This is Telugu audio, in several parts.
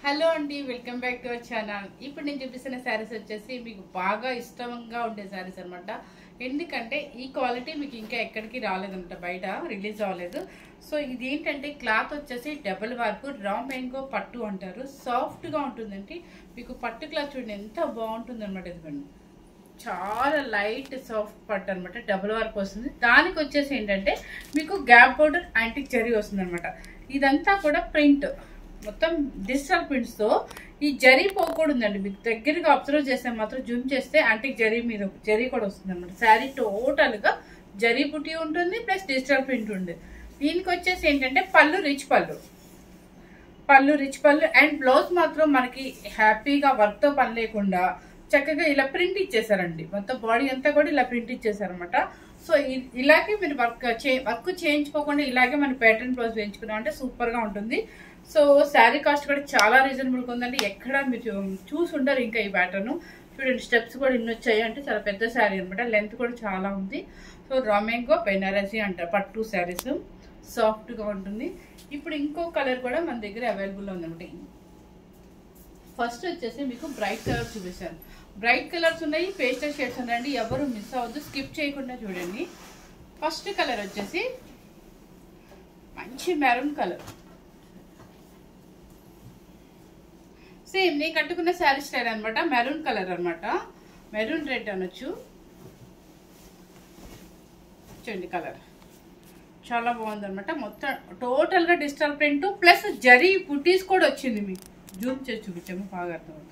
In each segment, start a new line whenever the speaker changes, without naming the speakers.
హలో అండి, welcome back to our channel. ఇప్పుడు నేను చూపిస్తున్న శారీస్ వచ్చేసి మీకు బాగా ఇష్టంగా ఉండే శారీస్ అనమాట. ఎందుకంటే ఈ క్వాలిటీ మీకు ఇంకా ఎక్కడికి రాలేదంట, బయట రిలీజ్ అవ్వలేదు. సో ఇది ఏంటంటే క్లాత్ వచ్చేసి డబుల్ వార్పు రా మ్యాంగో పట్టు అంటారు. సాఫ్ట్గా ఉంటుందండి. మీకు పట్టు క్లాత్ చూడండి ఎంత బాగుంటుంది అనమాట. ఇదిగోండి, చాలా లైట్ సాఫ్ట్ పట్టు అనమాట. డబుల్ వర్క్ వస్తుంది. దానికి వచ్చేసి ఏంటంటే మీకు గ్యాప్ బోర్డర్ యాంటిక్ జరీ వస్తుంది అనమాట. ఇదంతా కూడా ప్రింట్, మొత్తం డిజిటల్ ప్రింట్స్ తో ఈ జరీ పోకూడదండి. మీకు దగ్గరగా అబ్జర్వ్ చేస్తే మాత్రం జూమ్ చేస్తే యాంటిక్ జరీ మీద జరీ కూడా వస్తుంది అనమాట. శారీ టోటల్ గా జరీ బుట్టి ఉంటుంది, ప్లస్ డిజిటల్ ప్రింట్ ఉంది. దీనికి వచ్చేసి ఏంటంటే పళ్ళు రిచ్ పళ్ళు అండ్ బ్లౌజ్ మాత్రం మనకి హ్యాపీగా వర్క్ తో పని లేకుండా చక్కగా ఇలా ప్రింట్ ఇచ్చేసారండి. మొత్తం బాడీ అంతా కూడా ఇలా ప్రింట్ ఇచ్చేసారనమాట. సో ఇలాగే మీరు వర్క్ చేయించుకోకుండా ఇలాగే మన ప్యాటర్న్ బ్లౌజ్ వేయించుకున్నాం అంటే సూపర్ గా ఉంటుంది. సో శారీ కాస్ట్ కూడా చాలా రీజనబుల్ గా ఉందండి. ఎక్కడ మీరు చూసి ఉండరు ఇంకా ఈ ప్యాటర్న్. చూడండి, స్టెప్స్ కూడా ఇన్ని వచ్చాయి అంటే చాలా పెద్ద శారీ అనమాట. లెంత్ కూడా చాలా ఉంది. సో రా మ్యాంగో బెనారసి అంటారు పట్టు శారీస్, సాఫ్ట్ గా ఉంటుంది. ఇప్పుడు ఇంకో కలర్ కూడా మన దగ్గర అవైలబుల్ ఉందన్నమాట. ఫస్ట్ వచ్చేసి మీకు బ్రైట్ కలర్ చూపిస్తాను. బ్రైట్ కలర్స్ ఉన్నాయి, పేస్టల్ షేడ్స్ ఉన్నాయండి. ఎవరు మిస్ అవ్వద్దు, స్కిప్ చేయకుండా చూడండి. ఫస్ట్ కలర్ వచ్చేసి మంచి మెరూన్ కలర్. సేమ్ నేను కట్టుకున్న శారీ స్టైల్ అనమాట. మెరూన్ కలర్ అనమాట, మెరూన్ రెడ్ అనొచ్చు. చూడండి, కలర్ చాలా బాగుంది అనమాట. మొత్తం టోటల్ గా డిజిటల్ ప్రింట్ ప్లస్ జరీ బుటీస్ కూడా వచ్చింది. మీకు జూమ్ చేసి చూపించాము, బాగా అర్థమవుతుంది.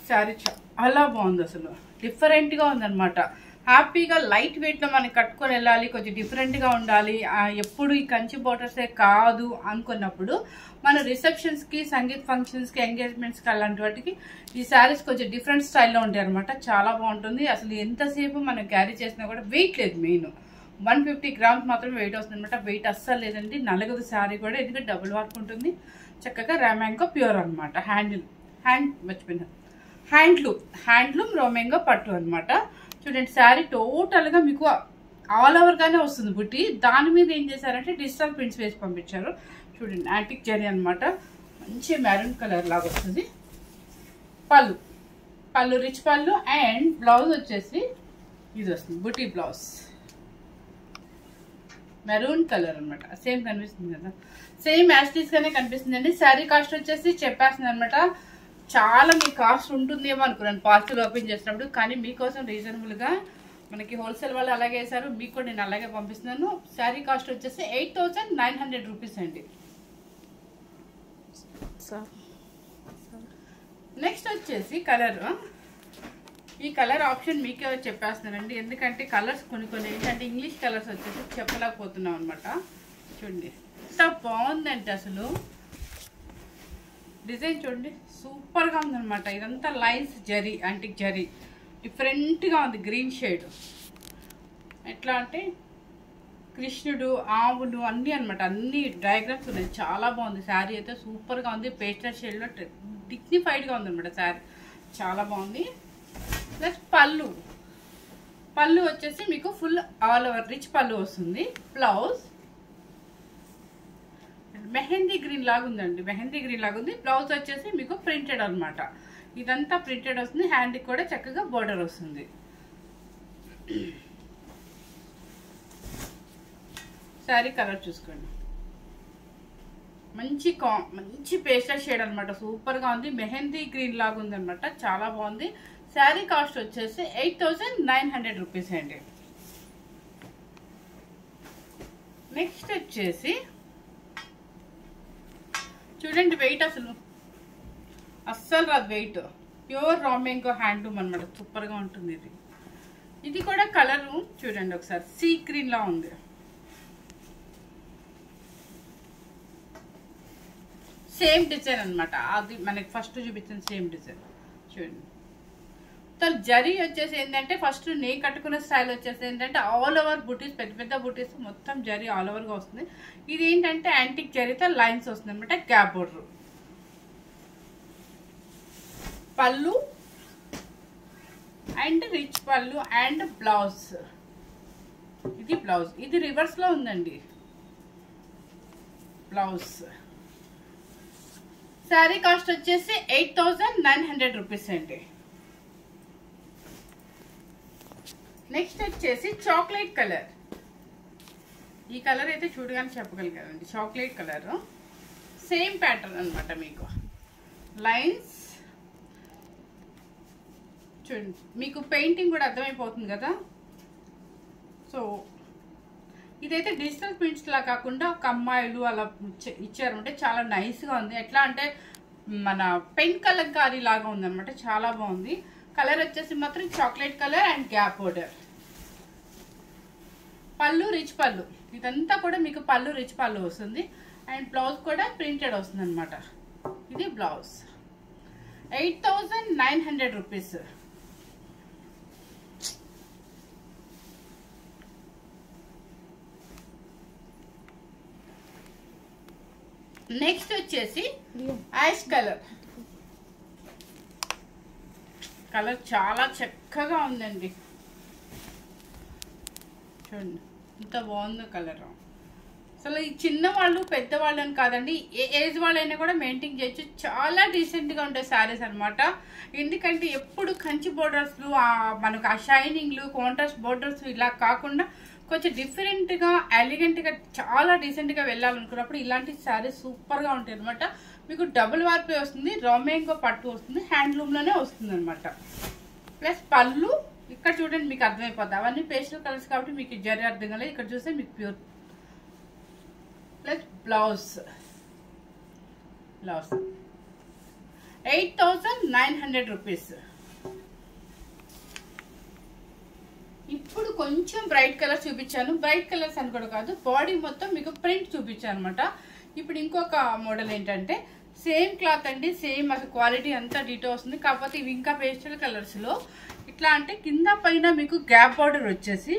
శారీ చాలా బాగుంది, అసలు డిఫరెంట్ గా ఉందన్నమాట. హ్యాపీగా లైట్ వెయిట్ లో మనం కట్టుకొని వెళ్ళాలి, కొంచెం డిఫరెంట్ గా ఉండాలి, ఎప్పుడు ఈ కంచి బోర్డర్సే కాదు అనుకున్నప్పుడు మన రిసెప్షన్స్ కి, సంగీత్ ఫంక్షన్స్ కి, ఎంగేజ్మెంట్స్ కి అలాంటి వాటికి ఈ శారీస్ కొంచెం డిఫరెంట్ స్టైల్లో ఉంటాయి అనమాట. చాలా బాగుంటుంది. అసలు ఎంతసేపు మనం క్యారీ చేసినా కూడా వెయిట్ లేదు. మెయిన్ 150 గ్రామ్స్ మాత్రమే వెయిట్ వస్తుంది అనమాట. వెయిట్ అస్సలు లేదండి. నలగదు శారీ కూడా, ఎందుకంటే డబుల్ వర్క్ ఉంటుంది. చక్కగా రా మ్యాంగో ప్యూర్ అనమాట. హ్యాండ్లూమ్ రా మ్యాంగో పట్టు అనమాట. చూడండి, శారీ టోటల్ గా మీకు ఆల్ ఓవర్ గానే వస్తుంది బుట్టి. దాని మీద ఏం చేశారంటే డిజిటల్ ప్రింట్స్ వేసి పంపించారు. చూడండి, యాంటిక్ జరీ అనమాట. మంచి మెరూన్ కలర్ లాగా వస్తుంది. పళ్ళు రిచ్ పళ్ళు అండ్ బ్లౌజ్ వచ్చేసి ఇది వస్తుంది, బుట్టి బ్లౌజ్. మెరూన్ కలర్ అనమాట. సేమ్ కనిపిస్తుంది కదా, సేమ్ యాస్టీస్ గానే కనిపిస్తుంది అండి. శారీ కాస్ట్ వచ్చేసి చెప్పేస్తుంది అనమాట. చాలా మీ కాస్ట్ ఉంటుందేమో అనుకున్నాను పార్సల్ ఓపెన్ చేసినప్పుడు, కానీ మీకోసం రీజనబుల్ గా మనకి హోల్సేల్ వాళ్ళు అలాగే వేశారు. మీకు కూడా నేను అలాగే పంపిస్తున్నాను. శారీ కాస్ట్ వచ్చేసి 8900 రూపీస్ అండి. నెక్స్ట్ వచ్చేసి కలర్. ఈ కలర్ ఆప్షన్ మీకే చెప్పేస్తున్నానండి, ఎందుకంటే కలర్స్ కొన్ని ఏంటంటే ఇంగ్లీష్ కలర్స్ వచ్చేసి చెప్పలేకపోతున్నాం అనమాట. చూడండి ఎంత బాగుందంటే అసలు డిజైన్ చూడండి, సూపర్ గా ఉందన్నమాట. ఇదంతా lines zari, antique zari, different గా ఉంది. గ్రీన్ షేడ్ ఎట్లా అంటే కృష్ణుడు, ఆవులు అన్ని అనమాట. అన్ని డయాగ్రామ్స్ ఉన్నాయి. చాలా బాగుంది. శారీ అయితే సూపర్ గా ఉంది. పేస్టల్ షేడ్ లో డిగ్నిఫైడ్ గా ఉంది అనమాట. శారీ చాలా బాగుంది. ప్లస్ పళ్ళు వచ్చేసి మీకు ఫుల్ ఆల్ ఓవర్ రిచ్ పళ్ళు వస్తుంది. బ్లౌజ్ మెహందీ గ్రీన్ లాగా ఉందండి. బ్లౌజ్ వచ్చేసి మీకు ప్రింటెడ్ అనమాట. ఇదంతా ప్రింటెడ్ వస్తుంది. హ్యాండ్ కూడా చక్కగా బోర్డర్ వస్తుంది. శారీ కలర్ చూసుకోండి, మంచి పేస్టల్ షేడ్ అనమాట. సూపర్ గా ఉంది. మెహందీ గ్రీన్ లాగా ఉంది అనమాట. చాలా బాగుంది. శారీ కాస్ట్ వచ్చేసి 8900 రూపీస్ అండి. నెక్స్ట్ వచ్చేసి చూడండి, వెయిట్ అస్సలు రాదు weight. Pure raw mango handloom అనమాట. సూపర్ గా ఉంటుంది. ఇది కూడా కలర్ చూడండి ఒకసారి, సీ గ్రీన్ లా ఉంది. సేమ్ డిజైన్ అనమాట. అది మనకి ఫస్ట్ చూపించిన సేమ్ డిజైన్. చూడండి, జరీ వచ్చేసి ఏంటంటే ఫస్ట్ నేను కట్టుకున్న స్టైల్ వచ్చేసి ఏంటంటే ఆల్ ఓవర్ బుటీస్, పెద్ద బుటీస్ మొత్తం జరీ ఆల్ ఓవర్ గా వస్తుంది. ఇది ఏంటంటే యాంటిక్ జరీతో లైన్స్ వస్తుంది అనమాట. గ్యాప్ బోర్డర్, పళ్ళు అండ్ రిచ్ పళ్ళు అండ్ బ్లౌజ్. ఇది బ్లౌజ్. ఇది రివర్స్ లో ఉందండి. బ్లౌజ్. శారీ కాస్ట్ వచ్చేసి 8,900 రూపీస్ అండి. నెక్స్ట్ వచ్చేసి చాక్లెట్ కలర్. ఈ కలర్ అయితే చూడగానే చెప్పగలిగారండి, చాక్లెట్ కలర్. సేమ్ ప్యాటర్న్ అనమాట, మీకు లైన్స్ చూడండి, మీకు పెయింటింగ్ కూడా అర్థమైపోతుంది కదా. సో ఇదైతే డిజిటల్ ప్రింట్స్ లా కాకుండా ఒక అమ్మాయిలు అలా ఇచ్చారంటే చాలా నైస్గా ఉంది. ఎట్లా అంటే మన పెన్ కలంకారీ లాగా ఉందన్నమాట, చాలా బాగుంది. కలర్ వచ్చేసి మాత్రం chocolate colour and gap border. పళ్ళు రిచ్ పళ్ళు, ఇదంతా కూడా మీకు పళ్ళు రిచ్ పళ్ళు వస్తుంది. అండ్ బ్లౌజ్ కూడా ప్రింటెడ్ వస్తుంది అనమాట. ఇది బ్లౌజ్. 8,900 రూపీస్. నెక్స్ట్ వచ్చేసి యాష్ కలర్. కలర్ చాలా చక్కగా ఉందండి, చూడండి ఎంత బాగుందో కలర్. అసలు ఈ చిన్న వాళ్ళు పెద్దవాళ్ళు అని కాదండి, ఏ ఏజ్ వాళ్ళైనా కూడా మెయింటైన్ చేయొచ్చు. చాలా డీసెంట్గా ఉండే శారీస్ అనమాట. ఎందుకంటే ఎప్పుడు కంచి బోర్డర్స్లు, మనకు ఆ షైనింగ్లు, కాంట్రాస్ట్ బోర్డర్స్ ఇలా కాకుండా కొంచెం డిఫరెంట్గా ఎలిగెంట్గా చాలా డీసెంట్గా వెళ్ళాలనుకున్నప్పుడు ఇలాంటి శారీస్ సూపర్గా ఉంటాయి అనమాట. మీకు డబుల్ వార్పే వస్తుంది, రామ్యాంగో పట్టు వస్తుంది, హ్యాండ్లూమ్లోనే వస్తుంది అనమాట. ప్లస్ పళ్ళు ఇక్కడ చూడండి, మీకు అర్థమైపోతుంది. అవన్నీ పేస్టల్ కలర్స్ కాబట్టి మీకు జరి అర్థం కాలేదు. ఇక్కడ చూస్తే మీకు ప్యూర్. Plus blouse. 8,900 రూపీస్. ఇప్పుడు కొంచెం బ్రైట్ కలర్ చూపించాను. బ్రైట్ కలర్స్ అని కూడా కాదు, బాడీ మొత్తం మీకు ప్రింట్ చూపించాను అనమాట. ఇప్పుడు ఇంకొక మోడల్ ఏంటంటే సేమ్ క్లాత్ అండి, సేమ్ అసలు క్వాలిటీ అంతా డీటో వస్తుంది. కాకపోతే ఇవి ఇంకా పేస్టల్ కలర్స్లో ఇట్లా అంటే కింద పైన మీకు గ్యాప్ బార్డర్ వచ్చేసి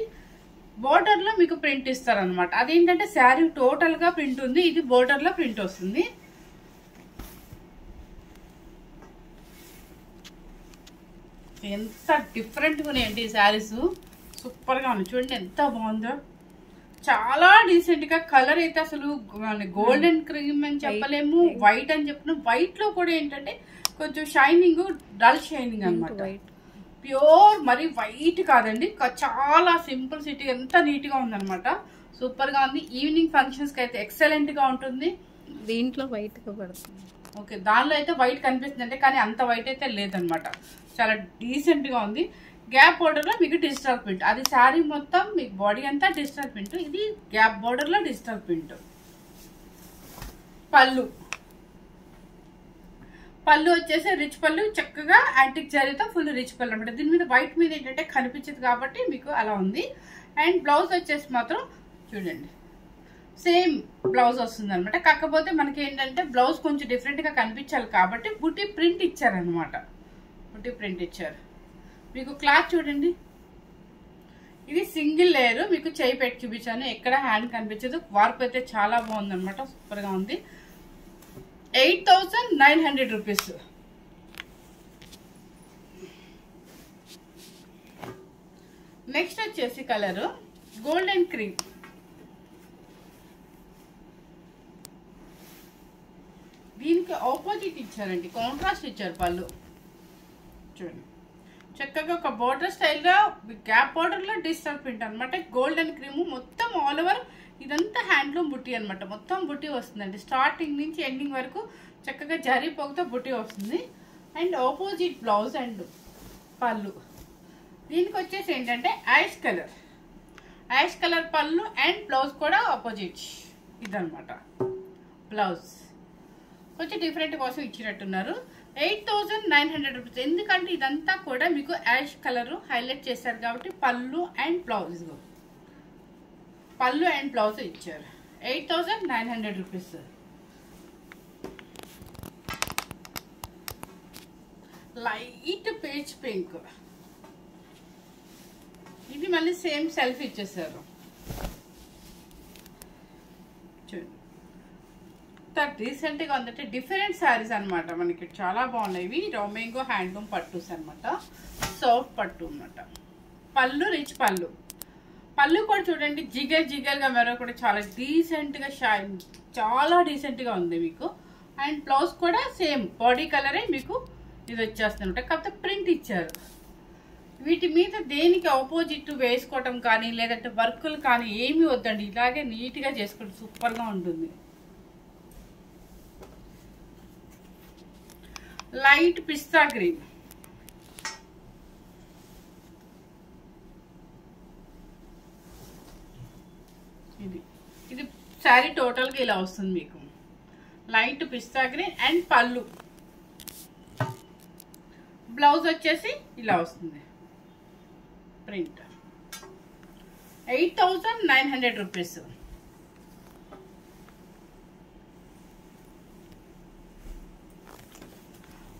బోర్డర్లో మీకు ప్రింట్ ఇస్తారనమాట. అదేంటంటే శారీ టోటల్గా ప్రింట్ ఉంది, ఇది బోర్డర్లో ప్రింట్ వస్తుంది. ఎంత డిఫరెంట్గా ఉన్నాయండి ఈ శారీస్, సూపర్గా ఉంది. చూడండి ఎంత బాగుందో, చాలా డీసెంట్గా. కలర్ అయితే అసలు గోల్డెన్ క్రీమ్ అని చెప్పలేము, వైట్ అని చెప్పిన. వైట్లో కూడా ఏంటంటే కొంచెం షైనింగ్, డల్ షైనింగ్ అనమాట. ప్యూర్ మరి వైట్ కాదండి, చాలా సింపుల్ సిటీ, ఎంత నీట్గా ఉందనమాట. సూపర్గా ఉంది. ఈవినింగ్ ఫంక్షన్స్కి అయితే ఎక్సలెంట్గా ఉంటుంది.
దీంట్లో వైట్గా పడుతుంది.
ఓకే, దానిలో అయితే వైట్ కనిపిస్తుంది అంటే, కానీ అంత వైట్ అయితే లేదనమాట. చాలా డీసెంట్గా ఉంది. గ్యాప్ బోర్డర్లో మీకు డిజిటల్ ప్రింట్. అది శారీ మొత్తం మీకు బాడీ అంతా డిజిటల్ ప్రింట్, ఇది గ్యాప్ బోర్డర్లో డిజిటల్ ప్రింట్. పళ్ళు వచ్చేసి రిచ్ పళ్ళు, చక్కగా యాంటిక్ జరీతో ఫుల్ రిచ్ పళ్ళు అనమాట. దీని మీద వైట్ మీద ఏంటంటే కనిపించదు కాబట్టి మీకు అలా ఉంది. అండ్ బ్లౌజ్ వచ్చేసి మాత్రం చూడండి సేమ్ బ్లౌజ్ వస్తుంది అనమాట. కాకపోతే మనకి ఏంటంటే బ్లౌజ్ కొంచెం డిఫరెంట్గా కనిపించాలి కాబట్టి బుట్టి ప్రింట్ ఇచ్చారనమాట. బుట్టి ప్రింట్ ఇచ్చారు. మీకు క్లాత్ చూడండి, ఇది సింగిల్ లేయర్. మీకు చేయి పెట్టి చూపించాను, ఎక్కడ హ్యాండ్ కనిపించదు. వార్పు అయితే చాలా బాగుంది అనమాట, సూపర్గా ఉంది. 8,900 రూపీస్. నెక్స్ట్ వచ్చేసి కలర్ గోల్డెన్ క్రీమ్. దీనికి ఆపోజిట్ ఇచ్చారండి, కాంట్రాస్ట్ ఇచ్చారు. పళ్ళు చూడండి చక్కగా ఒక బోర్డర్ స్టైల్గా గ్యాప్ బోర్డర్లో డిజిటల్ ప్రింట్ అనమాట. గోల్డెన్ క్రీమ్ మొత్తం ఆల్ ఓవర్ ఇదంతా హ్యాండ్లూమ్ బుట్టి అనమాట. మొత్తం బుట్టి వస్తుందండి, స్టార్టింగ్ నుంచి ఎండింగ్ వరకు చక్కగా జరీ పోగుతో బుట్టి వస్తుంది. అండ్ ఆపోజిట్ బ్లౌజ్ అండ్ పళ్ళు. దీనికి వచ్చేసి ఏంటంటే యాష్ కలర్ పళ్ళు అండ్ బ్లౌజ్ కూడా ఆపోజిట్ ఇదనమాట. బ్లౌజ్ కొంచెం డిఫరెంట్ కోసం ఇచ్చినట్టున్నారు. 8,900 రూపీస్. ఎందుకంటే ఇదంతా కూడా మీకు యాష్ కలర్ హైలైట్ చేశారు కాబట్టి పళ్ళు అండ్ బ్లౌజ్ ఇచ్చారు. 8,900 రూపీస్. లైట్ పేజ్ పింక్, ఇది మళ్ళీ సేమ్ సెల్ఫ్ ఇచ్చేసారు. చూడండి రీసెంట్గా ఉందంటే డిఫరెంట్ శారీస్ అనమాట. మనకి చాలా బాగున్నాయి. ఇవి రామ్యాంగో హ్యాండ్లూమ్ పట్టుస్ అనమాట, సాఫ్ట్ పట్టు అనమాట. పళ్ళు రిచ్ పళ్ళు కూడా చూడండి జిగర్ గా మెరవ కూడా చాలా డీసెంట్ గా షైన్, చాలా డీసెంట్ గా ఉంది మీకు. అండ్ బ్లౌజ్ కూడా సేమ్ బాడీ కలరే మీకు ఇది వచ్చేస్తుంది, కాకపోతే ప్రింట్ ఇచ్చారు. వీటి మీద దేనికి ఆపోజిట్ వేసుకోవటం కానీ లేదంటే వర్కులు కానీ ఏమీ వద్దండి, ఇలాగే నీట్ గా చేసుకుంటే సూపర్ గా ఉంటుంది. లైట్ పిస్తా గ్రీన్, ఇది శారీ టోటల్ గా ఇలా వస్తుంది మీకు. లైట్ పిస్తా గ్రీన్ అండ్ పళ్ళు, బ్లౌజ్ వచ్చేసి ఇలా వస్తుంది ప్రింట్. 8,900 రూపీస్.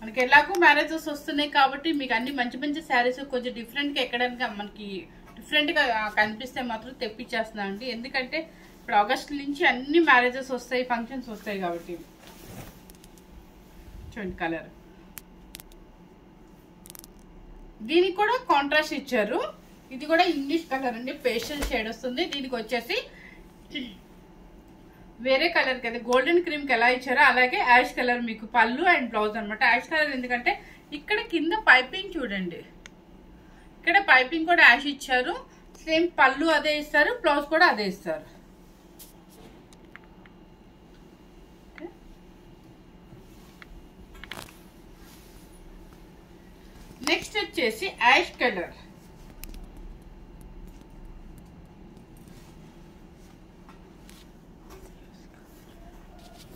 మనకి ఎలాగో మ్యారేజెస్ వస్తున్నాయి కాబట్టి మీకు అన్ని మంచి మంచి శారీస్ కొంచెం డిఫరెంట్గా ఎక్కడానికి మనకి డిఫరెంట్గా కనిపిస్తే మాత్రం తెప్పించేస్తున్నాం అండి. ఎందుకంటే ఇప్పుడు ఆగస్ట్ నుంచి అన్ని మ్యారేజెస్ వస్తాయి, ఫంక్షన్స్ వస్తాయి కాబట్టి. చూడండి కలర్, దీనికి కూడా కాంట్రాస్ట్ ఇచ్చారు. ఇది కూడా ఇంగ్లీష్ కలర్ అండి, పేస్టల్ షేడ్ వస్తుంది. దీనికి వచ్చేసి వేరే కలర్ కదా, గోల్డెన్ క్రీమ్ కి ఎలా ఇచ్చారో అలాగే యాష్ కలర్ మీకు పళ్ళు అండ్ బ్లౌజ్ అనమాట. యాష్ కలర్ ఎందుకంటే ఇక్కడ కింద పైపింగ్ చూడండి, ఇక్కడ పైపింగ్ కూడా యాష్ ఇచ్చారు. సేమ్ పళ్ళు అదే ఇస్తారు, బ్లౌజ్ కూడా అదే ఇస్తారు. నెక్స్ట్ వచ్చేసి యాష్ కలర్.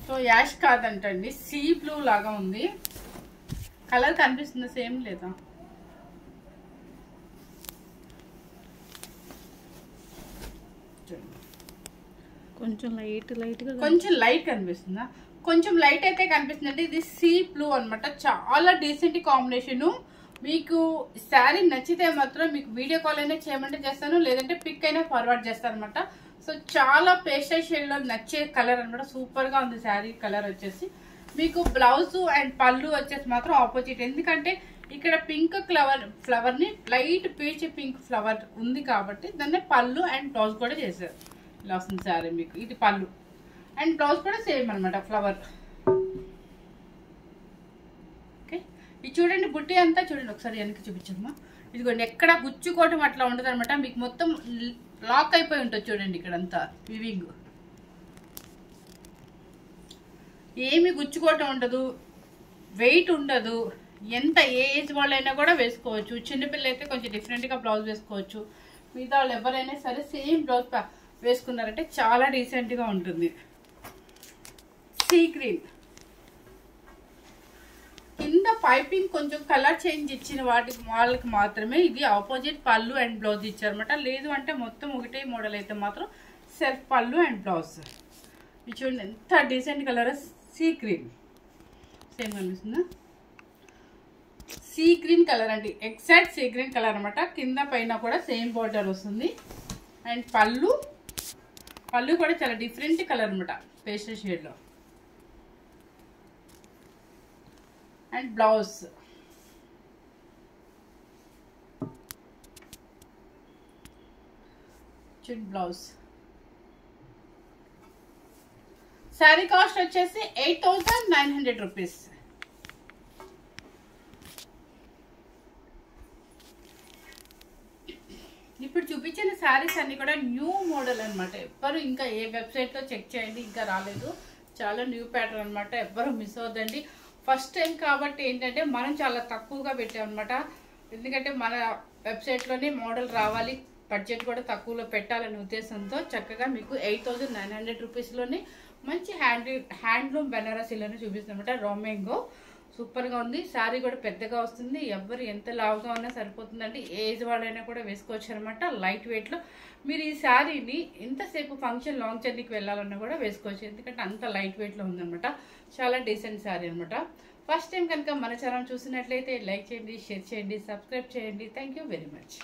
సో యాష్ కాదంటండి, సీ బ్లూ లాగా ఉంది. కలర్ కనిపిస్తుంది సేమ్ లేదా?
కొంచెం
కొంచెం లైట్ కనిపిస్తుందా? కొంచెం లైట్ అయితే కనిపిస్తుంది. ఇది సీ బ్లూ అనమాట, చాలా డీసెంట్ కాంబినేషన్. మీకు శారీ నచ్చితే మాత్రం మీకు వీడియో కాల్ అయినా చేయమంటే చేస్తాను, లేదంటే పిక్ అయినా ఫార్వర్డ్ చేస్తాను అనమాట. సో చాలా పేస్టల్ షేడ్ లో నచ్చే కలర్ అనమాట, సూపర్ గా ఉంది శారీ కలర్ వచ్చేసి. మీకు బ్లౌజ్ అండ్ పళ్ళు వచ్చేసి మాత్రం ఆపోజిట్, ఎందుకంటే ఇక్కడ పింక్ ఫ్లవర్ ని లైట్ పీచ్ పింక్ ఫ్లవర్ ఉంది కాబట్టి దాన్ని పళ్ళు అండ్ బ్లౌజ్ కూడా చేశారు. ఇలా వస్తుంది శారీ మీకు. ఇది పళ్ళు అండ్ బ్లౌజ్ కూడా సేమ్ అనమాట ఫ్లవర్. ఓకే, ఇది చూడండి బుట్టి అంతా చూడండి, ఒకసారి వెనక్కి చూపించమ్మా. ఇదిగోండి ఎక్కడ గుచ్చుకోవటం అట్లా ఉండదు అనమాట, మీకు మొత్తం లాక్ అయిపోయి ఉంటుంది చూడండి. ఇక్కడంతా వివింగ్, ఏమి గుచ్చుకోవటం ఉండదు, వెయిట్ ఉండదు. ఎంత ఏజ్ వాళ్ళైనా కూడా వేసుకోవచ్చు. చిన్నపిల్లలు అయితే కొంచెం డిఫరెంట్గా బ్లౌజ్ వేసుకోవచ్చు. మిగతా వాళ్ళు ఎవరైనా సరే సేమ్ బ్లౌజ్ వేసుకున్నారంటే చాలా డీసెంట్గా ఉంటుంది. సీ గ్రీన్, కింద పైపింగ్ కొంచెం కలర్ చేంజ్ ఇచ్చిన వాళ్ళకి మాత్రమే ఇది ఆపోజిట్ పళ్ళు అండ్ బ్లౌజ్ ఇచ్చారనమాట. లేదు అంటే మొత్తం ఒకటే మోడల్ అయితే మాత్రం సెల్ఫ్ పళ్ళు అండ్ బ్లౌజ్. ఇది చూడండి ఎంత decent colour, sea green same కనిపిస్తుందా? సీ గ్రీన్ కలర్ అండి, ఎగ్జాక్ట్ సీ గ్రీన్ కలర్ అనమాట. కింద పైన కూడా సేమ్ బార్డర్ వస్తుంది. అండ్ పళ్ళు కూడా చాలా డిఫరెంట్ కలర్ అనమాట, పేస్టల్ షేడ్లో. And blouse blouse. Sari cost వచ్చేసి 8,900 రూపీస్. ఇప్పుడు చూపించిన శారీస్ అన్ని కూడా న్యూ మోడల్ అనమాట. ఎవ్వరు ఇంకా ఏ వెబ్సైట్లో చెక్ చేయండి, ఇంకా రాలేదు. చాలా న్యూ ప్యాటర్న్ అనమాట, ఎవ్వరు మిస్ అవ్వద్దండి. ఫస్ట్ టైం కాబట్టి ఏంటంటే మనం చాలా తక్కువగా పెట్టామన్నమాట. ఎందుకంటే మన వెబ్సైట్లోనే మోడల్ రావాలి, బడ్జెట్ కూడా తక్కువలో పెట్టాలనే ఉద్దేశంతో చక్కగా మీకు 8,900 రూపీస్లోనే మంచి హ్యాండ్లూమ్ బెనారసీలను చూపిస్తుందన్నమాట. రోమెంగో సూపర్గా ఉంది. శారీ కూడా పెద్దగా వస్తుంది, ఎవరు ఎంత లావుగా ఉన్నా సరిపోతుందండి. ఏజ్ వాళ్ళైనా కూడా వేసుకోవచ్చు అనమాట. లైట్ వెయిట్లో మీరు ఈ శారీని ఎంతసేపు ఫంక్షన్ లాంగ్ జర్నీకి వెళ్ళాలన్నా కూడా వేసుకోవచ్చు, ఎందుకంటే అంత లైట్ వెయిట్లో ఉందన్నమాట. చాలా డీసెంట్ శారీ అనమాట. ఫస్ట్ టైం కనుక మన ఛానల్ చూసినట్లయితే లైక్ చేయండి, షేర్ చేయండి, సబ్స్క్రైబ్ చేయండి. Thank you very much.